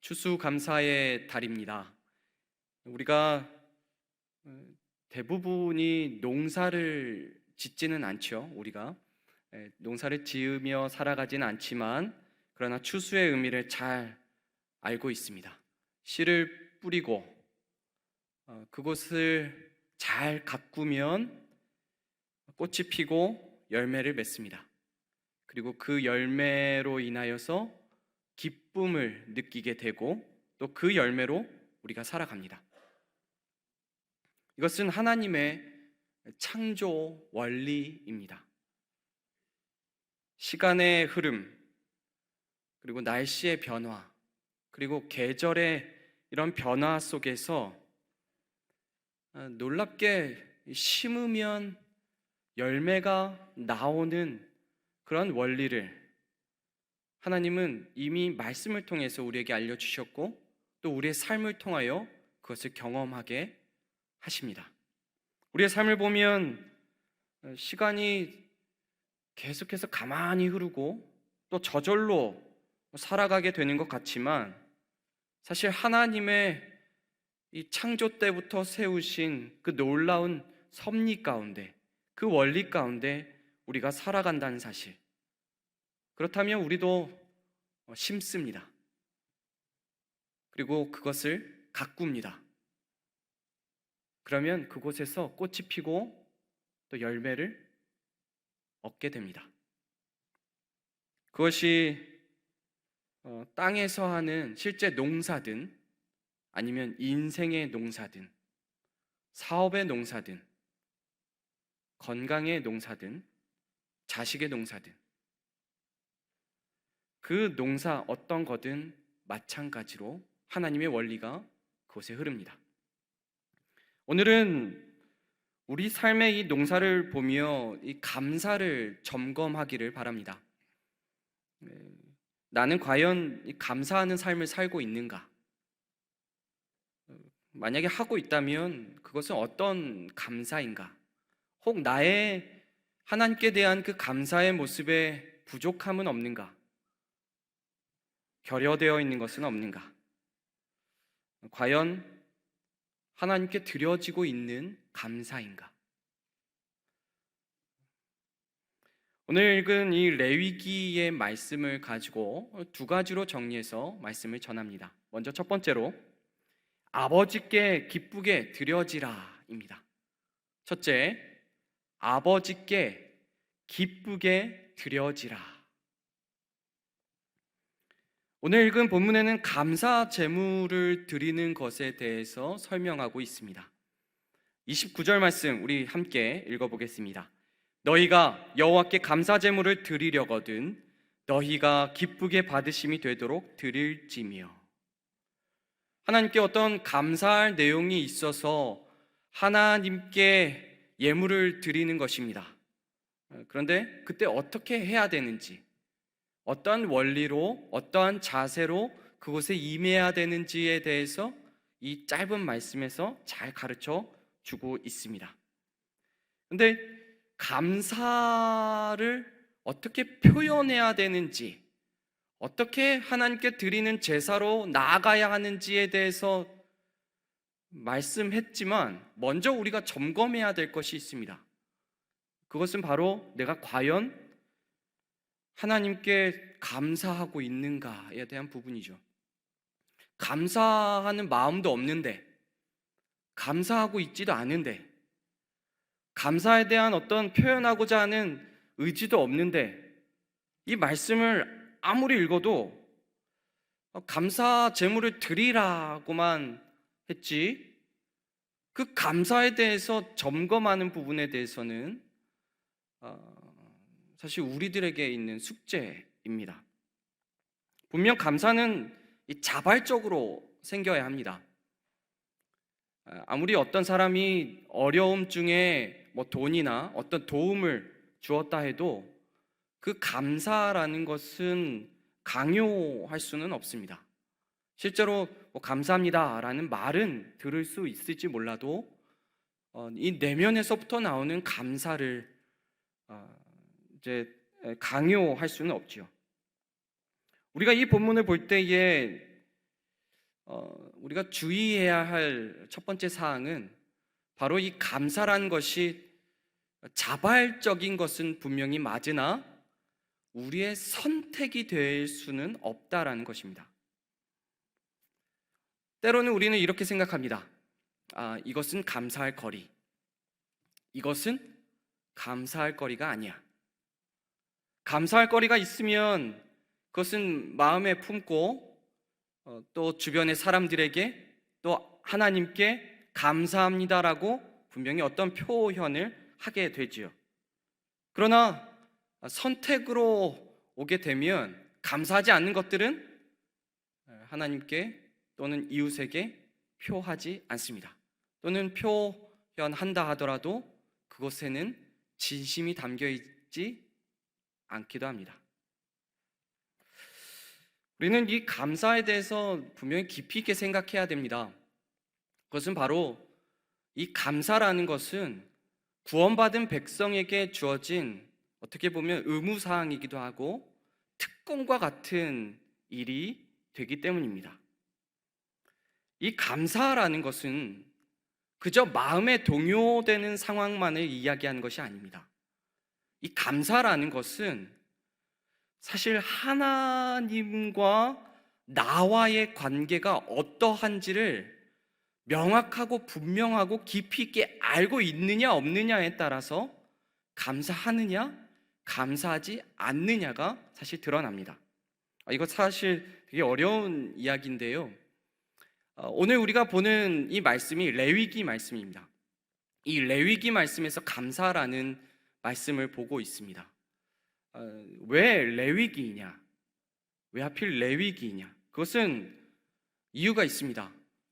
추수감사의 달입니다. 우리가 대부분이 농사를 짓지는 않죠. 우리가 농사를 지으며 살아가지는 않지만 그러나 추수의 의미를 잘 알고 있습니다. 씨를 뿌리고 그곳을 잘 가꾸면 꽃이 피고 열매를 맺습니다. 그리고 그 열매로 인하여서 기쁨을 느끼게 되고 또 그 열매로 우리가 살아갑니다. 이것은 하나님의 창조 원리입니다. 시간의 흐름, 그리고 날씨의 변화, 그리고 계절의 이런 변화 속에서 놀랍게 심으면 열매가 나오는 그런 원리를 하나님은 이미 말씀을 통해서 우리에게 알려주셨고 또 우리의 삶을 통하여 그것을 경험하게 하십니다. 우리의 삶을 보면 시간이 계속해서 가만히 흐르고 또 저절로 살아가게 되는 것 같지만 사실 하나님의 이 창조 때부터 세우신 그 놀라운 섭리 가운데, 그 원리 가운데 우리가 살아간다는 사실, 그렇다면 우리도 심습니다. 그리고 그것을 가꿉니다. 그러면 그곳에서 꽃이 피고 또 열매를 얻게 됩니다. 그것이 땅에서 하는 실제 농사든 아니면 인생의 농사든 사업의 농사든 건강의 농사든 자식의 농사든 그 농사 어떤 거든 마찬가지로 하나님의 원리가 그곳에 흐릅니다. 오늘은 우리 삶의 이 농사를 보며 이 감사를 점검하기를 바랍니다. 나는 과연 이 감사하는 삶을 살고 있는가? 만약에 하고 있다면 그것은 어떤 감사인가? 혹 나의 하나님께 대한 그 감사의 모습에 부족함은 없는가? 결여되어 있는 것은 없는가? 과연 하나님께 드려지고 있는 감사인가? 오늘 읽은 이 레위기의 말씀을 가지고 두 가지로 정리해서 말씀을 전합니다. 먼저 첫 번째로 아버지께 기쁘게 드려지라입니다. 첫째, 아버지께 기쁘게 드려지라. 오늘 읽은 본문에는 감사 제물을 드리는 것에 대해서 설명하고 있습니다. 29절 말씀 우리 함께 읽어보겠습니다. 너희가 여호와께 감사 제물을 드리려거든 너희가 기쁘게 받으심이 되도록 드릴지며. 하나님께 어떤 감사할 내용이 있어서 하나님께 예물을 드리는 것입니다. 그런데 그때 어떻게 해야 되는지, 어떠한 원리로, 어떠한 자세로 그곳에 임해야 되는지에 대해서 이 짧은 말씀에서 잘 가르쳐 주고 있습니다. 그런데 감사를 어떻게 표현해야 되는지, 어떻게 하나님께 드리는 제사로 나아가야 하는지에 대해서 말씀했지만 먼저 우리가 점검해야 될 것이 있습니다. 그것은 바로 내가 과연 하나님께 감사하고 있는가에 대한 부분이죠. 감사하는 마음도 없는데, 감사하고 있지도 않은데, 감사에 대한 어떤 표현하고자 하는 의지도 없는데, 이 말씀을 아무리 읽어도 감사 제물을 드리라고만 했지 그 감사에 대해서 점검하는 부분에 대해서는 사실 우리들에게 있는 숙제입니다. 분명 감사는 자발적으로 생겨야 합니다. 아무리 어떤 사람이 어려움 중에 돈이나 어떤 도움을 주었다 해도 그 감사라는 것은 강요할 수는 없습니다. 실제로 감사합니다라는 말은 들을 수 있을지 몰라도 이 내면에서부터 나오는 감사를 이제 강요할 수는 없죠. 우리가 이 본문을 볼 때에 우리가 주의해야 할 첫 번째 사항은 바로 이 감사라는 것이 자발적인 것은 분명히 맞으나 우리의 선택이 될 수는 없다라는 것입니다. 때로는 우리는 이렇게 생각합니다. 이것은 감사할 거리. 이것은 감사할 거리가 아니야. 감사할 거리가 있으면 그것은 마음에 품고 또 주변의 사람들에게 또 하나님께 감사합니다라고 분명히 어떤 표현을 하게 되지요. 그러나 선택으로 오게 되면 감사하지 않는 것들은 하나님께 또는 이웃에게 표하지 않습니다. 또는 표현한다 하더라도 그것에는 진심이 담겨 있지 않기도 합니다. 우리는 이 감사에 대해서 분명히 깊이 있게 생각해야 됩니다. 그것은 바로 이 감사라는 것은 구원받은 백성에게 주어진 어떻게 보면 의무사항이기도 하고 특권과 같은 일이 되기 때문입니다. 이 감사라는 것은 그저 마음에 동요되는 상황만을 이야기하는 것이 아닙니다. 이 감사라는 것은 사실 하나님과 나와의 관계가 어떠한지를 명확하고 분명하고 깊이 있게 알고 있느냐 없느냐에 따라서 감사하느냐 감사하지 않느냐가 사실 드러납니다. 이거 사실 되게 어려운 이야기인데요. 오늘 우리가 보는 이 말씀이 레위기 말씀입니다. 이 레위기 말씀에서 감사라는 말씀을 보고 있습니다. 왜 레위기이냐? 왜 하필 레위기이냐? 그것은 이유가 있습니다.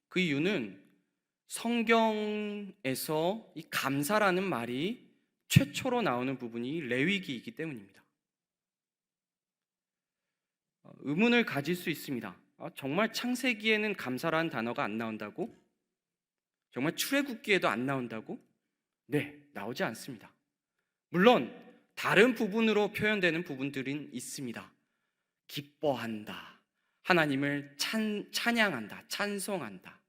그 이유는 성경에서 이 감사라는 말이 최초로 나오는 부분이 레위기이기 때문입니다. 의문을 가질 수 있습니다. 정말 창세기에는 감사라는 단어가 안 나온다고? 정말 출애굽기에도 안 나온다고? 네, 나오지 않습니다. 물론 다른 부분으로 표현되는 부분들은 있습니다. 기뻐한다, 하나님을 찬양한다, 찬송한다,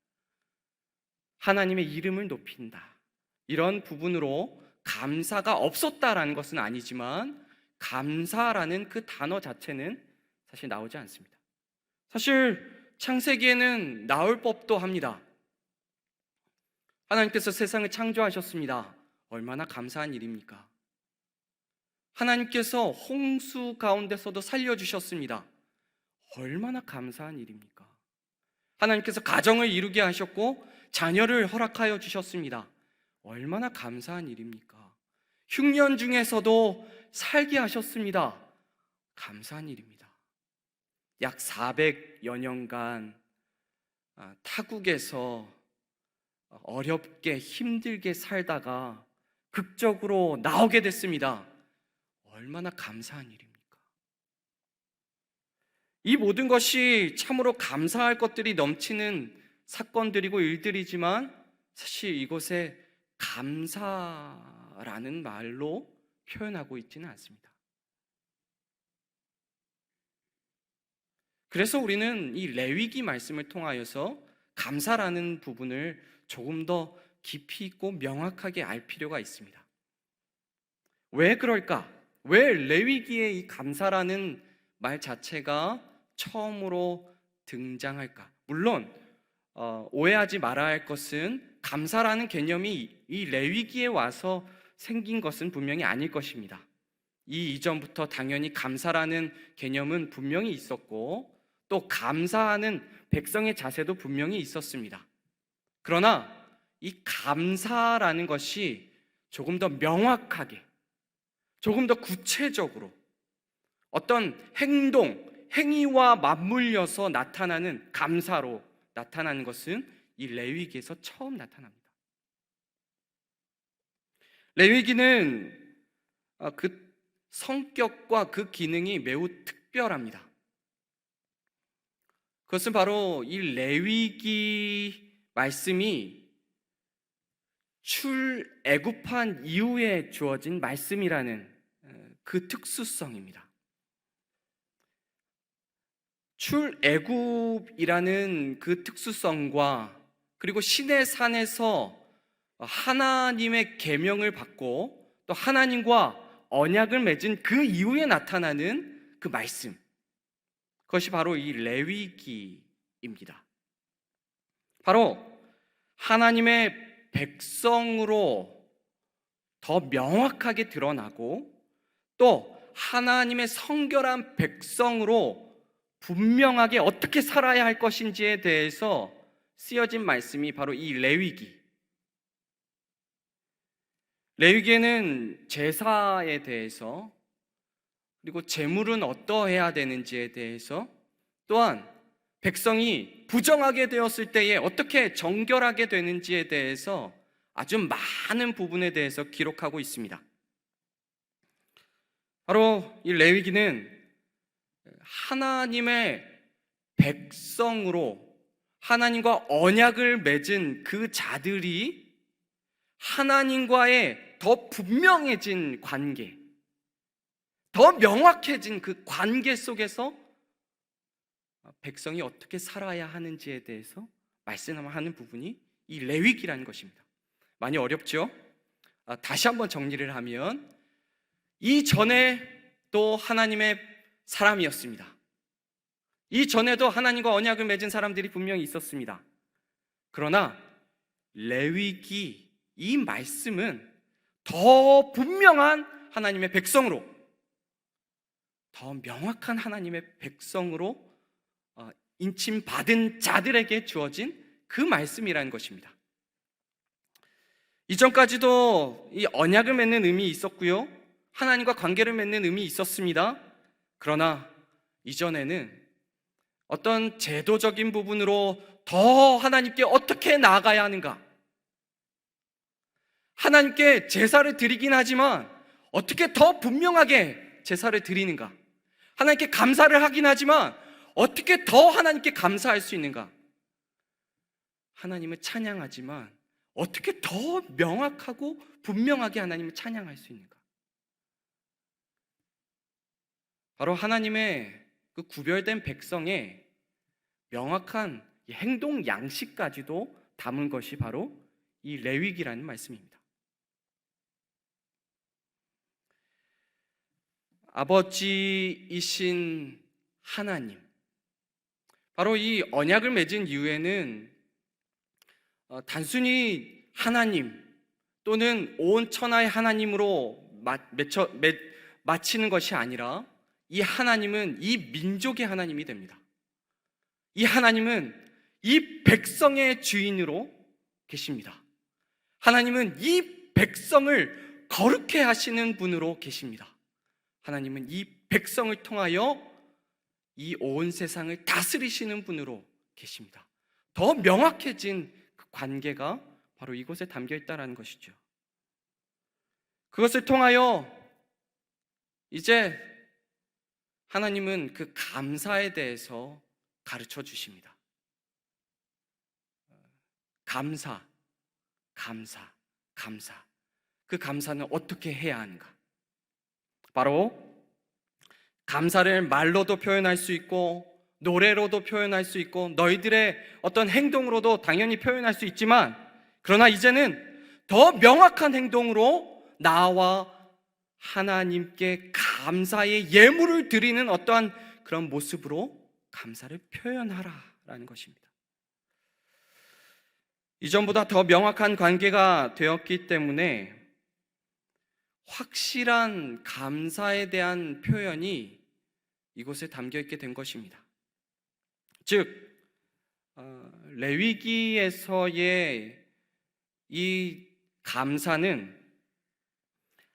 하나님의 이름을 높인다, 이런 부분으로 감사가 없었다라는 것은 아니지만 감사라는 그 단어 자체는 사실 나오지 않습니다. 사실 창세기에는 나올 법도 합니다. 하나님께서 세상을 창조하셨습니다. 얼마나 감사한 일입니까? 하나님께서 홍수 가운데서도 살려주셨습니다. 얼마나 감사한 일입니까? 하나님께서 가정을 이루게 하셨고 자녀를 허락하여 주셨습니다. 얼마나 감사한 일입니까? 흉년 중에서도 살게 하셨습니다. 감사한 일입니다. 약 400여 년간 타국에서 어렵게 힘들게 살다가 극적으로 나오게 됐습니다. 얼마나 감사한 일입니까? 이 모든 것이 참으로 감사할 것들이 넘치는 사건들이고 일들이지만 사실 이곳에 감사라는 말로 표현하고 있지는 않습니다. 그래서 우리는 이 레위기 말씀을 통하여서 감사라는 부분을 조금 더 깊이 있고 명확하게 알 필요가 있습니다. 왜 그럴까? 왜 레위기에 이 감사라는 말 자체가 처음으로 등장할까? 물론 오해하지 말아야 할 것은 감사라는 개념이 이 레위기에 와서 생긴 것은 분명히 아닐 것입니다. 이 이전부터 당연히 감사라는 개념은 분명히 있었고 또 감사하는 백성의 자세도 분명히 있었습니다. 그러나 이 감사라는 것이 조금 더 명확하게, 조금 더 구체적으로 어떤 행동, 행위와 맞물려서 나타나는 감사로 나타나는 것은 이 레위기에서 처음 나타납니다. 레위기는 그 성격과 그 기능이 매우 특별합니다. 그것은 바로 이 레위기 말씀이 출애굽한 이후에 주어진 말씀이라는 그 특수성입니다. 출애굽이라는 그 특수성과 그리고 시내 산에서 하나님의 계명을 받고 또 하나님과 언약을 맺은 그 이후에 나타나는 그 말씀, 그것이 바로 이 레위기입니다. 바로 하나님의 백성으로 더 명확하게 드러나고 또 하나님의 성결한 백성으로 분명하게 어떻게 살아야 할 것인지에 대해서 쓰여진 말씀이 바로 이 레위기. 레위기에는 제사에 대해서 그리고 제물은 어떠해야 되는지에 대해서 또한 백성이 부정하게 되었을 때에 어떻게 정결하게 되는지에 대해서 아주 많은 부분에 대해서 기록하고 있습니다. 바로 이 레위기는 하나님의 백성으로 하나님과 언약을 맺은 그 자들이 하나님과의 더 분명해진 관계, 더 명확해진 그 관계 속에서 백성이 어떻게 살아야 하는지에 대해서 말씀하는 부분이 이 레위기라는 것입니다. 많이 어렵죠? 다시 한번 정리를 하면 이전에 또 하나님의 사람이었습니다. 이전에도 하나님과 언약을 맺은 사람들이 분명히 있었습니다. 그러나 레위기 이 말씀은 더 분명한 하나님의 백성으로, 더 명확한 하나님의 백성으로 인침받은 자들에게 주어진 그 말씀이라는 것입니다. 이전까지도 이 언약을 맺는 의미 있었고요, 하나님과 관계를 맺는 의미 있었습니다. 그러나 이전에는 어떤 제도적인 부분으로 더 하나님께 어떻게 나아가야 하는가, 하나님께 제사를 드리긴 하지만 어떻게 더 분명하게 제사를 드리는가, 하나님께 감사를 하긴 하지만 어떻게 더 하나님께 감사할 수 있는가, 하나님을 찬양하지만 어떻게 더 명확하고 분명하게 하나님을 찬양할 수 있는가. 바로 하나님의 그 구별된 백성의 명확한 행동 양식까지도 담은 것이 바로 이 레위기라는 말씀입니다. 아버지이신 하나님, 바로 이 언약을 맺은 이후에는 단순히 하나님 또는 온 천하의 하나님으로 마치는 것이 아니라 이 하나님은 이 민족의 하나님이 됩니다. 이 하나님은 이 백성의 주인으로 계십니다. 하나님은 이 백성을 거룩해 하시는 분으로 계십니다. 하나님은 이 백성을 통하여 이 온 세상을 다스리시는 분으로 계십니다. 더 명확해진 그 관계가 바로 이곳에 담겨 있다는 것이죠. 그것을 통하여 이제 하나님은 그 감사에 대해서 가르쳐 주십니다. 감사. 그 감사는 어떻게 해야 하는가? 바로 감사를 말로도 표현할 수 있고 노래로도 표현할 수 있고 너희들의 어떤 행동으로도 당연히 표현할 수 있지만, 그러나 이제는 더 명확한 행동으로 나와 하나님께 감사의 예물을 드리는 어떠한 그런 모습으로 감사를 표현하라라는 것입니다. 이전보다 더 명확한 관계가 되었기 때문에 확실한 감사에 대한 표현이 이곳에 담겨 있게 된 것입니다. 즉 레위기에서의 이 감사는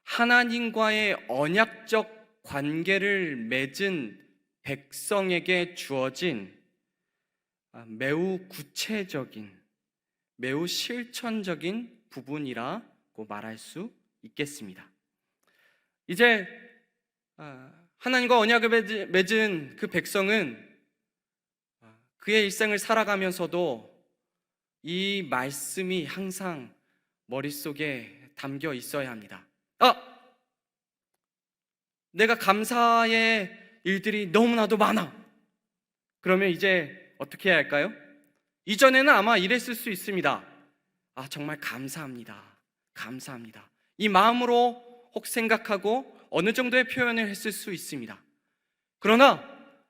하나님과의 언약적 관계를 맺은 백성에게 주어진 매우 구체적인, 매우 실천적인 부분이라고 말할 수 있겠습니다. 이제 하나님과 언약을 맺은 그 백성은 그의 일생을 살아가면서도 이 말씀이 항상 머릿속에 담겨 있어야 합니다. 내가 감사의 일들이 너무나도 많아. 그러면 이제 어떻게 해야 할까요? 이전에는 아마 이랬을 수 있습니다. 아, 정말 감사합니다. 감사합니다. 이 마음으로 혹 생각하고 어느 정도의 표현을 했을 수 있습니다. 그러나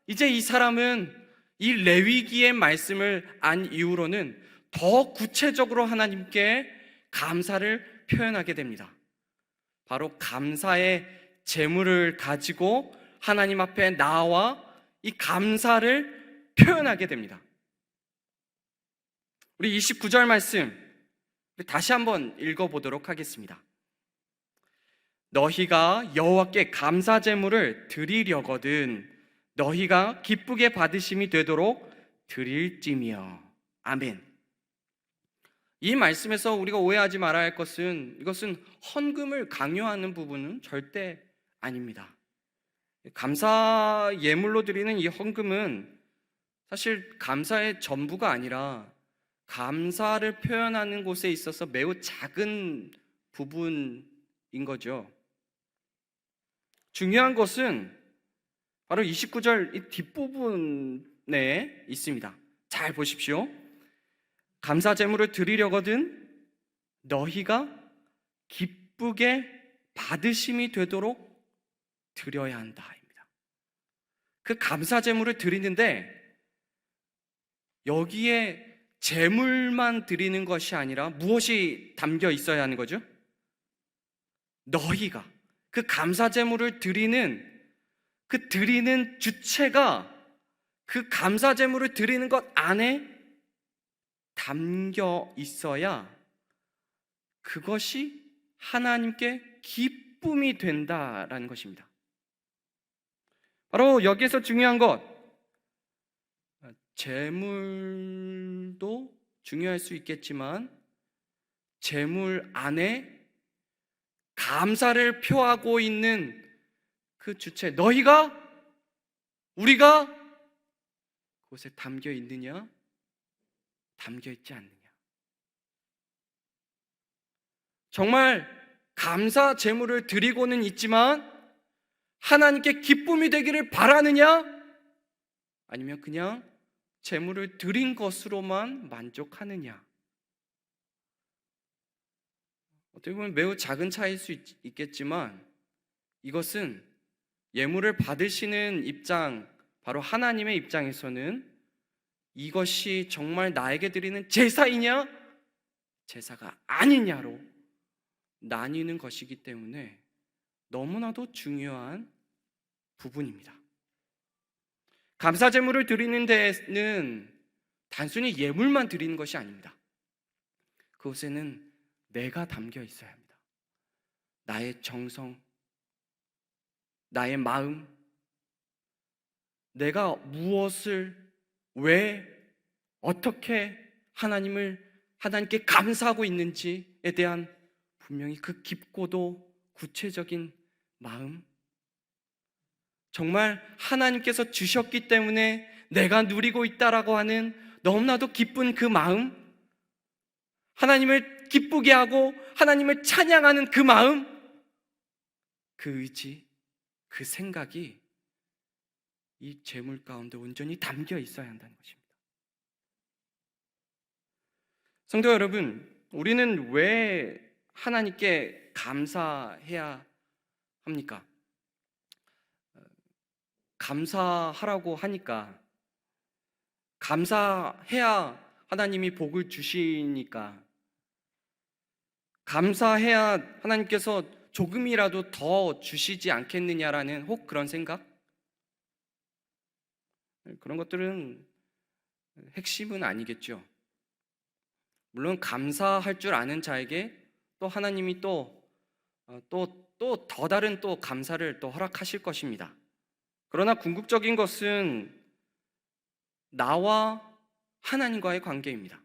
이제 이 사람은 이 레위기의 말씀을 안 이후로는 더 구체적으로 하나님께 감사를 표현하게 됩니다. 바로 감사의 제물을 가지고 하나님 앞에 나와 이 감사를 표현하게 됩니다. 우리 29절 말씀 다시 한번 읽어보도록 하겠습니다. 너희가 여호와께 감사 제물을 드리려거든 너희가 기쁘게 받으심이 되도록 드릴지며. 아멘. 이 말씀에서 우리가 오해하지 말아야 할 것은 이것은 헌금을 강요하는 부분은 절대 아닙니다. 감사 예물로 드리는 이 헌금은 사실 감사의 전부가 아니라 감사를 표현하는 곳에 있어서 매우 작은 부분인 거죠. 중요한 것은 바로 29절 이 뒷부분에 있습니다. 잘 보십시오. 감사 제물을 드리려거든 너희가 기쁘게 받으심이 되도록 드려야 한다입니다. 그 감사 제물을 드리는데 여기에 제물만 드리는 것이 아니라 무엇이 담겨 있어야 하는 거죠? 너희가 그 감사 제물을 드리는 그 드리는 주체가 그 감사 제물을 드리는 것 안에 담겨 있어야 그것이 하나님께 기쁨이 된다라는 것입니다. 바로 여기에서 중요한 것, 재물도 중요할 수 있겠지만 재물 안에 감사를 표하고 있는 그 주체, 너희가, 우리가 그곳에 담겨 있느냐, 담겨 있지 않느냐. 정말 감사 제물을 드리고는 있지만 하나님께 기쁨이 되기를 바라느냐, 아니면 그냥 제물을 드린 것으로만 만족하느냐. 어떻게 보면 매우 작은 차이일 수 있겠지만 이것은 예물을 받으시는 입장, 바로 하나님의 입장에서는 이것이 정말 나에게 드리는 제사이냐, 제사가 아니냐로 나뉘는 것이기 때문에 너무나도 중요한 부분입니다. 감사 제물을 드리는 데는 단순히 예물만 드리는 것이 아닙니다. 그곳에는 내가 담겨 있어야 합니다. 나의 정성, 나의 마음, 내가 무엇을, 왜, 어떻게 하나님께 감사하고 있는지에 대한 분명히 그 깊고도 구체적인 마음, 정말 하나님께서 주셨기 때문에 내가 누리고 있다라고 하는 너무나도 기쁜 그 마음, 하나님을 기쁘게 하고 하나님을 찬양하는 그 마음, 그 의지, 그 생각이 이 제물 가운데 온전히 담겨 있어야 한다는 것입니다. 성도 여러분, 우리는 왜 하나님께 감사해야 합니까? 감사하라고 하니까, 감사해야 하나님이 복을 주시니까, 감사해야 하나님께서 조금이라도 더 주시지 않겠느냐라는 혹 그런 생각? 그런 것들은 핵심은 아니겠죠. 물론 감사할 줄 아는 자에게 또 하나님이 또 더 다른 또 감사를 또 허락하실 것입니다. 그러나 궁극적인 것은 나와 하나님과의 관계입니다.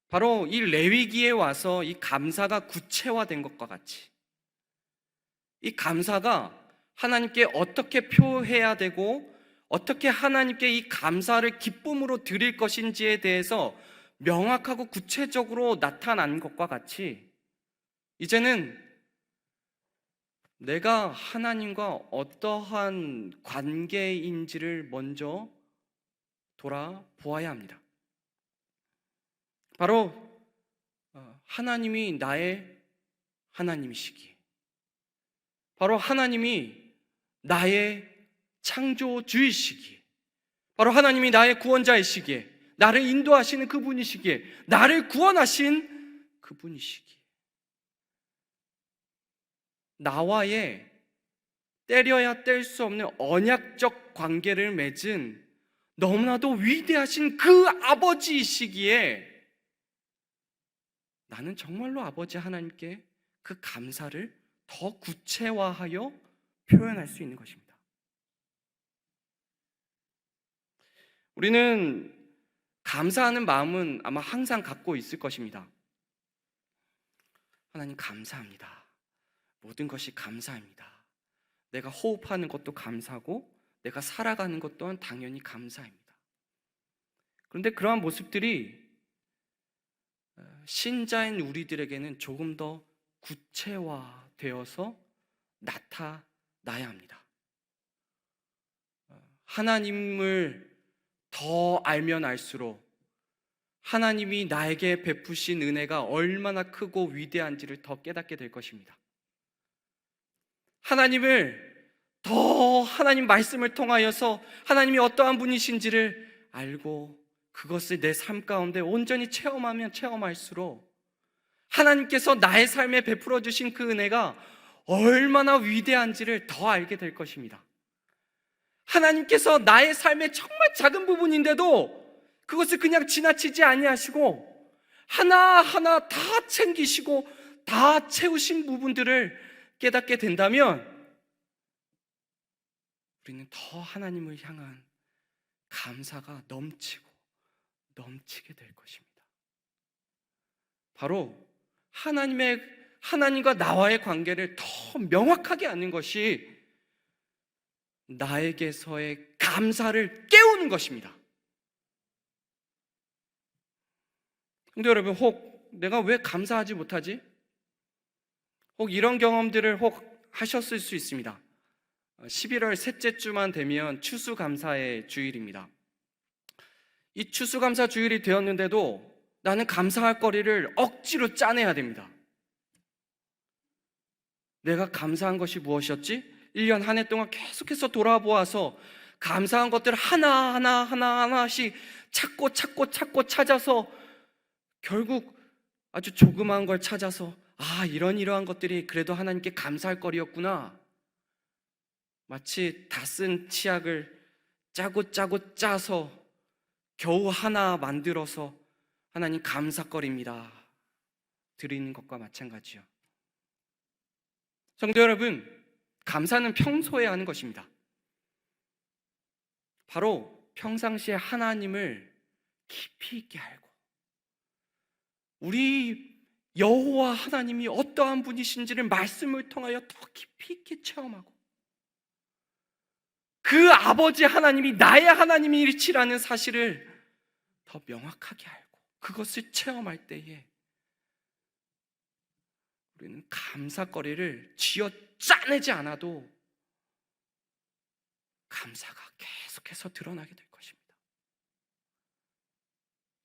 바로 이 레위기에 와서 이 감사가 구체화된 것과 같이 이 감사가 하나님께 어떻게 표해야 되고 어떻게 하나님께 이 감사를 기쁨으로 드릴 것인지에 대해서 명확하고 구체적으로 나타난 것과 같이 이제는 내가 하나님과 어떠한 관계인지를 먼저 돌아보아야 합니다. 바로 하나님이 나의 하나님이시기에, 바로 하나님이 나의 창조주이시기에, 바로 하나님이 나의 구원자이시기에, 나를 인도하시는 그분이시기에, 나를 구원하신 그분이시기에, 나와의 때려야 뗄 수 없는 언약적 관계를 맺은 너무나도 위대하신 그 아버지이시기에 나는 정말로 아버지 하나님께 그 감사를 더 구체화하여 표현할 수 있는 것입니다. 우리는 감사하는 마음은 아마 항상 갖고 있을 것입니다. 하나님 감사합니다. 모든 것이 감사합니다. 내가 호흡하는 것도 감사고 내가 살아가는 것 또한 당연히 감사합니다. 그런데 그러한 모습들이 신자인 우리들에게는 조금 더 구체화되어서 나타나야 합니다. 하나님을 더 알면 알수록 하나님이 나에게 베푸신 은혜가 얼마나 크고 위대한지를 더 깨닫게 될 것입니다. 하나님을 더 하나님 말씀을 통하여서 하나님이 어떠한 분이신지를 알고 그것을 내 삶 가운데 온전히 체험하면 체험할수록 하나님께서 나의 삶에 베풀어 주신 그 은혜가 얼마나 위대한지를 더 알게 될 것입니다. 하나님께서 나의 삶의 정말 작은 부분인데도 그것을 그냥 지나치지 아니하시고 하나하나 다 챙기시고 다 채우신 부분들을 깨닫게 된다면 우리는 더 하나님을 향한 감사가 넘치게 될 것입니다. 바로 하나님과 나와의 관계를 더 명확하게 아는 것이 나에게서의 감사를 깨우는 것입니다. 근데 여러분, 혹 내가 왜 감사하지 못하지? 혹 이런 경험들을 혹 하셨을 수 있습니다. 11월 셋째 주만 되면 추수감사의 주일입니다. 이 추수감사 주일이 되었는데도 나는 감사할 거리를 억지로 짜내야 됩니다. 내가 감사한 것이 무엇이었지? 1년 한 해 동안 계속해서 돌아보아서 감사한 것들을 하나씩 찾고 찾아서 결국 아주 조그마한 걸 찾아서 이러한 것들이 그래도 하나님께 감사할 거리였구나. 마치 다 쓴 치약을 짜서 겨우 하나 만들어서 하나님 감사거리입니다 드리는 것과 마찬가지요. 성도 여러분, 감사는 평소에 하는 것입니다. 바로 평상시에 하나님을 깊이 있게 알고 우리 여호와 하나님이 어떠한 분이신지를 말씀을 통하여 더 깊이 있게 체험하고 그 아버지 하나님이 나의 하나님이시라는 사실을 더 명확하게 알고 그것을 체험할 때에 우리는 감사거리를 쥐어 짜내지 않아도 감사가 계속해서 드러나게 될 것입니다.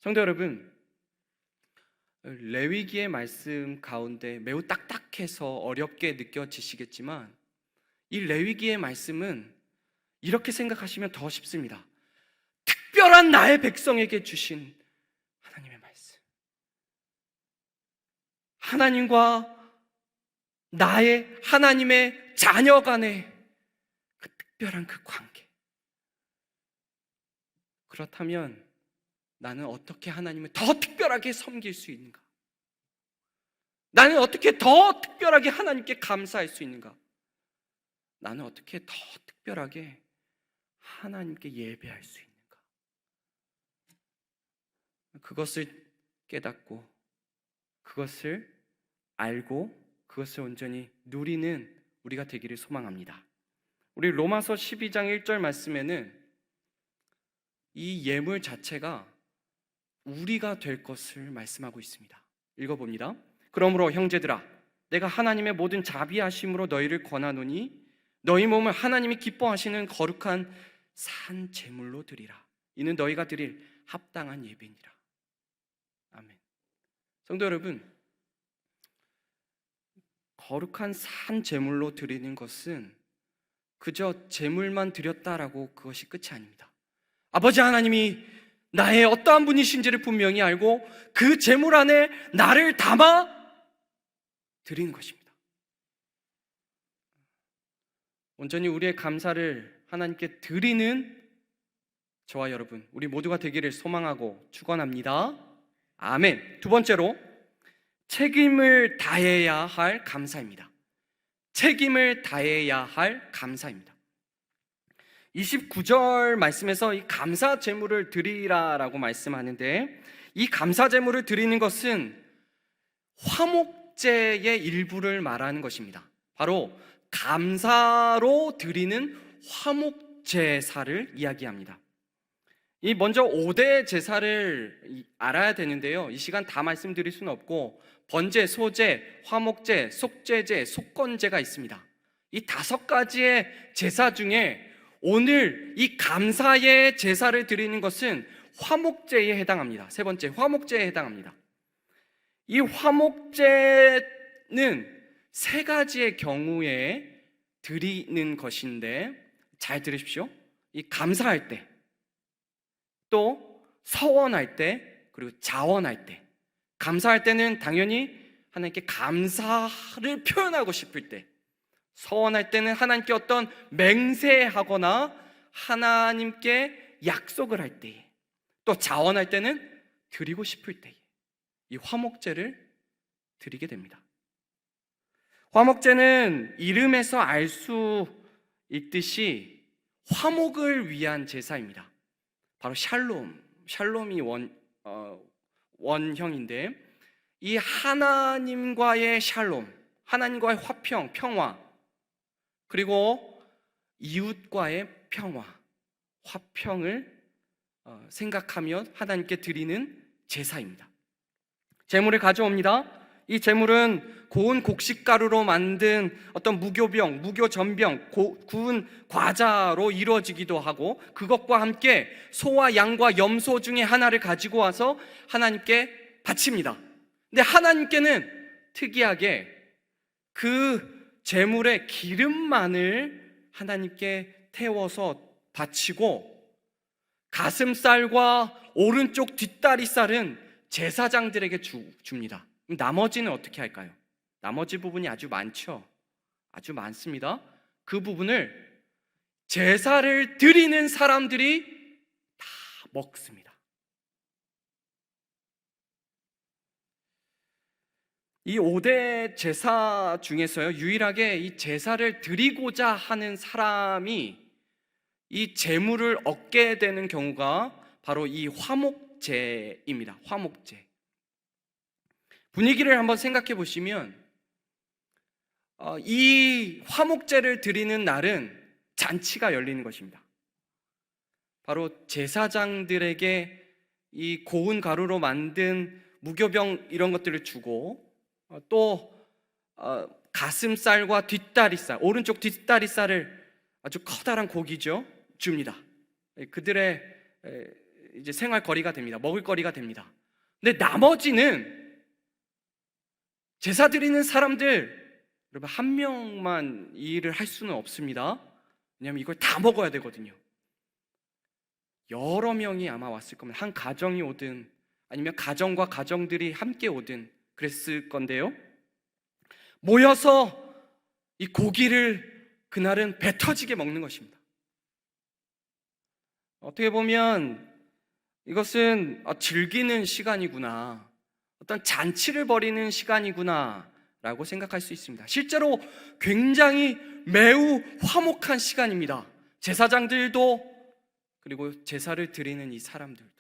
성도 여러분, 레위기의 말씀 가운데 매우 딱딱해서 어렵게 느껴지시겠지만 이 레위기의 말씀은 이렇게 생각하시면 더 쉽습니다. 특별한 나의 백성에게 주신 하나님의 말씀, 하나님과 나의 하나님의 자녀 간의 그 특별한 그 관계. 그렇다면 나는 어떻게 하나님을 더 특별하게 섬길 수 있는가? 나는 어떻게 더 특별하게 하나님께 감사할 수 있는가? 나는 어떻게 더 특별하게 하나님께 예배할 수 있는가? 그것을 깨닫고 그것을 알고 그것을 온전히 누리는 우리가 되기를 소망합니다. 우리 로마서 12장 1절 말씀에는 이 예물 자체가 우리가 될 것을 말씀하고 있습니다. 읽어봅니다. 그러므로 형제들아, 내가 하나님의 모든 자비하심으로 너희를 권하노니 너희 몸을 하나님이 기뻐하시는 거룩한 산 제물로 드리라. 이는 너희가 드릴 합당한 예배니라. 아멘. 성도 여러분, 거룩한 산 제물로 드리는 것은 그저 제물만 드렸다라고 그것이 끝이 아닙니다. 아버지 하나님이 나의 어떠한 분이신지를 분명히 알고 그 제물 안에 나를 담아 드리는 것입니다. 온전히 우리의 감사를 하나님께 드리는 저와 여러분, 우리 모두가 되기를 소망하고 축원합니다. 아멘. 두 번째로, 책임을 다해야 할 감사입니다. 책임을 다해야 할 감사입니다. 29절 말씀에서 이 감사 제물을 드리라라고 말씀하는데, 이 감사 제물을 드리는 것은 화목제의 일부를 말하는 것입니다. 바로 감사로 드리는 화목제사를 이야기합니다. 이 먼저 5대 제사를 알아야 되는데요, 이 시간 다 말씀드릴 수는 없고 번제, 소제, 화목제, 속죄제, 속건제가 있습니다. 이 5가지의 제사 중에 오늘 이 감사의 제사를 드리는 것은 화목제에 해당합니다. 세 번째, 화목제에 해당합니다. 이 화목제는 3가지의 경우에 드리는 것인데, 잘 들으십시오. 이 감사할 때, 또 서원할 때, 그리고 자원할 때. 감사할 때는 당연히 하나님께 감사를 표현하고 싶을 때, 서원할 때는 하나님께 어떤 맹세하거나 하나님께 약속을 할 때에, 또 자원할 때는 드리고 싶을 때에 이 화목제를 드리게 됩니다. 화목제는 이름에서 알 수 있듯이 화목을 위한 제사입니다. 바로 샬롬이 원형인데, 이 하나님과의 샬롬, 하나님과의 화평, 평화, 그리고 이웃과의 평화, 화평을 생각하며 하나님께 드리는 제사입니다. 제물을 가져옵니다. 이 제물은 고운 곡식가루로 만든 어떤 무교병, 무교전병, 구운 과자로 이루어지기도 하고, 그것과 함께 소와 양과 염소 중에 하나를 가지고 와서 하나님께 바칩니다. 근데 하나님께는 특이하게 그 제물의 기름만을 하나님께 태워서 바치고, 가슴살과 오른쪽 뒷다리살은 제사장들에게 줍니다. 나머지는 어떻게 할까요? 나머지 부분이 아주 많죠. 아주 많습니다. 그 부분을 제사를 드리는 사람들이 다 먹습니다. 이 5대 제사 중에서요, 유일하게 이 제사를 드리고자 하는 사람이 이 제물을 얻게 되는 경우가 바로 이 화목제입니다. 화목제. 분위기를 한번 생각해 보시면, 이 화목제를 드리는 날은 잔치가 열리는 것입니다. 바로 제사장들에게 이 고운 가루로 만든 무교병 이런 것들을 주고, 또 가슴살과 뒷다리살, 오른쪽 뒷다리살을 아주 커다란 고기죠, 줍니다. 그들의 이제 생활거리가 됩니다. 먹을거리가 됩니다. 근데 나머지는 제사 드리는 사람들, 여러분, 한 명만 이 일을 할 수는 없습니다. 왜냐하면 이걸 다 먹어야 되거든요. 여러 명이 아마 왔을 겁니다. 한 가정이 오든 아니면 가정과 가정들이 함께 오든 그랬을 건데요, 모여서 이 고기를 그날은 배 터지게 먹는 것입니다. 어떻게 보면 이것은 즐기는 시간이구나, 어떤 잔치를 벌이는 시간이구나 라고 생각할 수 있습니다. 실제로 굉장히 매우 화목한 시간입니다. 제사장들도, 그리고 제사를 드리는 이 사람들도.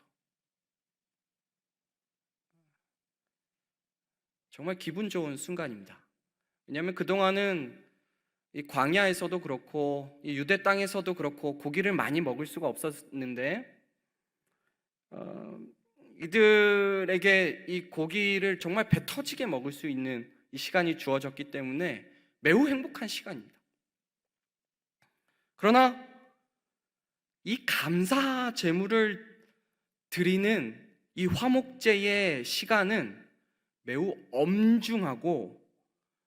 정말 기분 좋은 순간입니다. 왜냐하면 그동안은 이 광야에서도 그렇고 이 유대 땅에서도 그렇고 고기를 많이 먹을 수가 없었는데, 이들에게 이 고기를 정말 배 터지게 먹을 수 있는 이 시간이 주어졌기 때문에 매우 행복한 시간입니다. 그러나 이 감사 제물을 드리는 이 화목제의 시간은 매우 엄중하고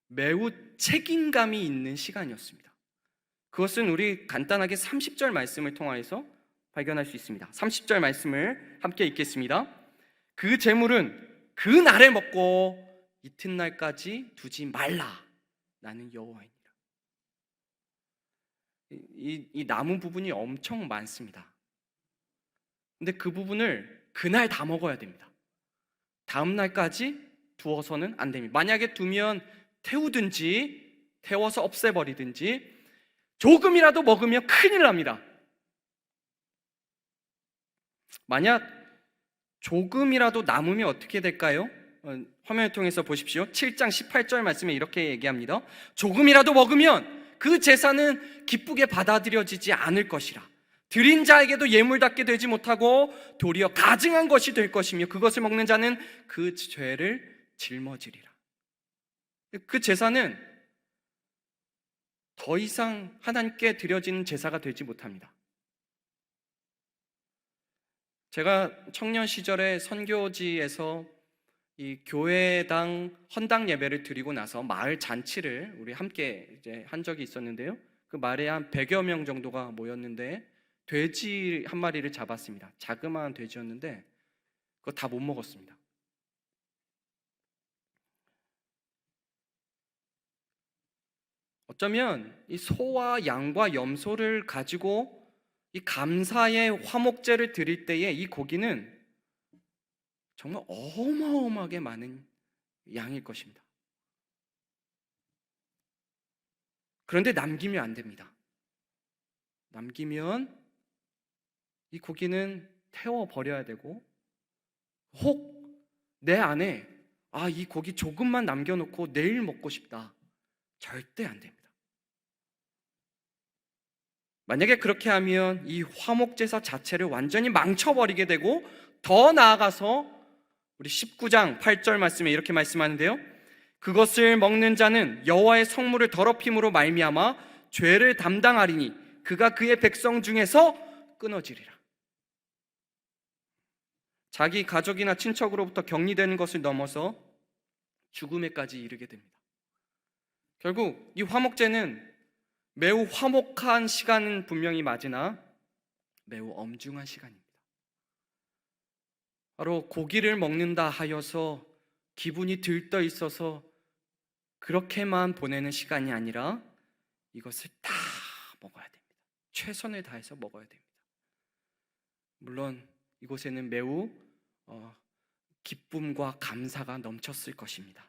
매우 책임감이 있는 시간이었습니다. 그것은 우리 간단하게 30절 말씀을 통하여서 발견할 수 있습니다. 30절 말씀을 함께 읽겠습니다. 그 제물은 그 날에 먹고 이튿날까지 두지 말라. 나는 여호와이니라. 이 나무 부분이 엄청 많습니다. 근데 그 부분을 그날 다 먹어야 됩니다. 다음 날까지 두어서는 안 됩니다. 만약에 두면 태우든지 태워서 없애버리든지 조금이라도 먹으면 큰일 납니다. 만약 조금이라도 남으면 어떻게 될까요? 화면을 통해서 보십시오. 7장 18절 말씀에 이렇게 얘기합니다. 조금이라도 먹으면 그 제사는 기쁘게 받아들여지지 않을 것이라. 드린 자에게도 예물답게 되지 못하고 도리어 가증한 것이 될 것이며 그것을 먹는 자는 그 죄를 짊어지리라. 그 제사는 더 이상 하나님께 드려지는 제사가 되지 못합니다. 제가 청년 시절에 선교지에서 이 교회당 헌당 예배를 드리고 나서 마을 잔치를 우리 함께 이제 한 적이 있었는데요. 그 마을에 한 100여 명 정도가 모였는데 돼지 한 마리를 잡았습니다. 자그마한 돼지였는데 그거 다 못 먹었습니다. 어쩌면 이 소와 양과 염소를 가지고 이 감사의 화목제를 드릴 때에 이 고기는 정말 어마어마하게 많은 양일 것입니다. 그런데 남기면 안 됩니다. 남기면 이 고기는 태워버려야 되고, 혹 내 안에 이 고기 조금만 남겨놓고 내일 먹고 싶다, 절대 안 됩니다. 만약에 그렇게 하면 이 화목제사 자체를 완전히 망쳐버리게 되고, 더 나아가서 우리 19장 8절 말씀에 이렇게 말씀하는데요, 그것을 먹는 자는 여호와의 성물을 더럽힘으로 말미암아 죄를 담당하리니 그가 그의 백성 중에서 끊어지리라. 자기 가족이나 친척으로부터 격리되는 것을 넘어서 죽음에까지 이르게 됩니다. 결국 이 화목제는 매우 화목한 시간은 분명히 맞으나 매우 엄중한 시간입니다. 바로 고기를 먹는다 하여서 기분이 들떠 있어서 그렇게만 보내는 시간이 아니라 이것을 다 먹어야 됩니다. 최선을 다해서 먹어야 됩니다. 물론 이곳에는 매우 기쁨과 감사가 넘쳤을 것입니다.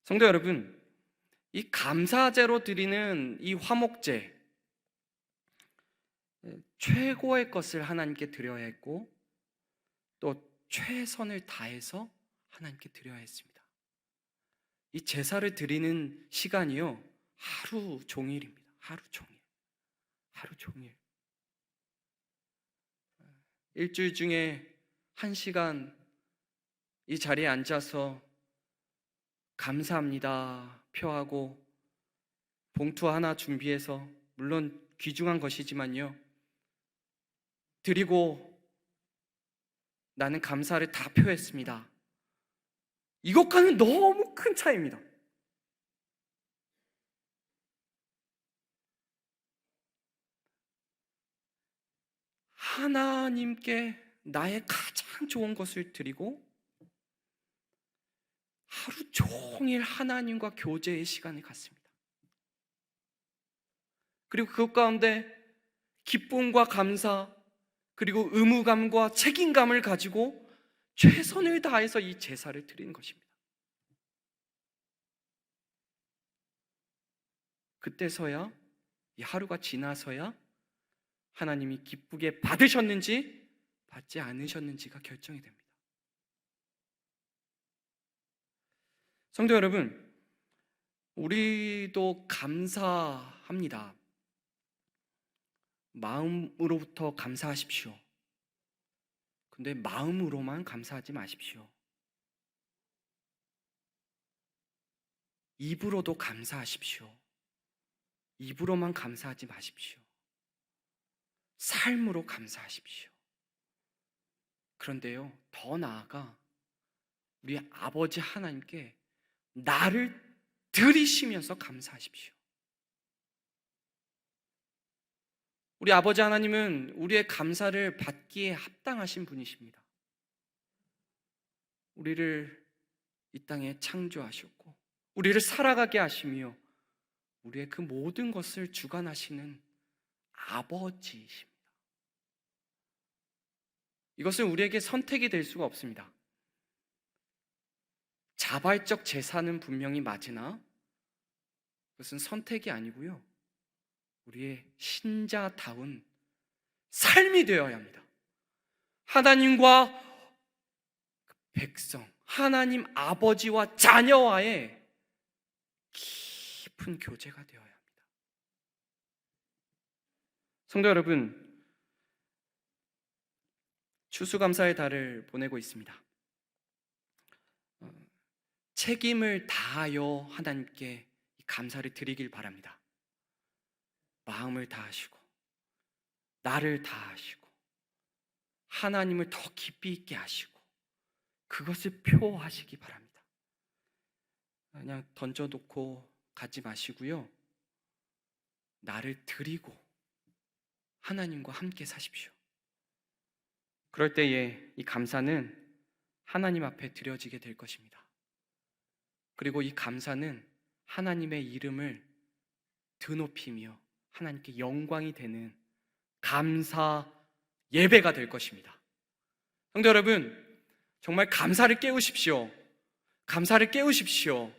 성도 여러분, 이 감사제로 드리는 이 화목제, 최고의 것을 하나님께 드려야 했고 또 최선을 다해서 하나님께 드려야 했습니다. 이 제사를 드리는 시간이요, 하루 종일입니다. 하루 종일. 하루 종일. 일주일 중에 1시간 이 자리에 앉아서 감사합니다 표하고 봉투 하나 준비해서, 물론 귀중한 것이지만요, 드리고 나는 감사를 다 표했습니다, 이것과는 너무 큰 차이입니다. 하나님께 나의 가장 좋은 것을 드리고 하루 종일 하나님과 교제의 시간을 갖습니다. 그리고 그 가운데 기쁨과 감사, 그리고 의무감과 책임감을 가지고 최선을 다해서 이 제사를 드리는 것입니다. 그때서야, 이 하루가 지나서야 하나님이 기쁘게 받으셨는지 받지 않으셨는지가 결정이 됩니다. 성도 여러분, 우리도 감사합니다. 마음으로부터 감사하십시오. 근데 마음으로만 감사하지 마십시오. 입으로도 감사하십시오. 입으로만 감사하지 마십시오. 삶으로 감사하십시오. 그런데요, 더 나아가 우리 아버지 하나님께 나를 드리시면서 감사하십시오. 우리 아버지 하나님은 우리의 감사를 받기에 합당하신 분이십니다. 우리를 이 땅에 창조하셨고 우리를 살아가게 하시며 우리의 그 모든 것을 주관하시는 아버지이십니다. 이것은 우리에게 선택이 될 수가 없습니다. 자발적 제사는 분명히 맞으나 그것은 선택이 아니고요, 우리의 신자다운 삶이 되어야 합니다. 하나님과 백성, 하나님 아버지와 자녀와의 깊은 교제가 되어야 합니다. 성도 여러분, 추수감사의 달을 보내고 있습니다. 책임을 다하여 하나님께 감사를 드리길 바랍니다. 마음을 다하시고 나를 다하시고 하나님을 더 깊이 있게 하시고 그것을 표하시기 바랍니다. 그냥 던져놓고 가지 마시고요, 나를 드리고 하나님과 함께 사십시오. 그럴 때에 이 감사는 하나님 앞에 드려지게 될 것입니다. 그리고 이 감사는 하나님의 이름을 드높이며 하나님께 영광이 되는 감사 예배가 될 것입니다. 성도 여러분, 정말 감사를 깨우십시오. 감사를 깨우십시오.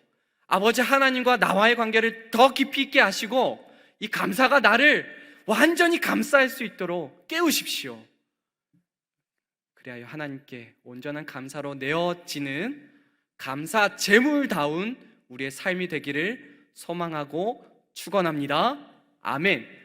아버지 하나님과 나와의 관계를 더 깊이 있게 하시고 이 감사가 나를 완전히 감싸할 수 있도록 깨우십시오. 그리하여 하나님께 온전한 감사로 내어지는 감사 제물다운 우리의 삶이 되기를 소망하고 축원합니다. 아멘.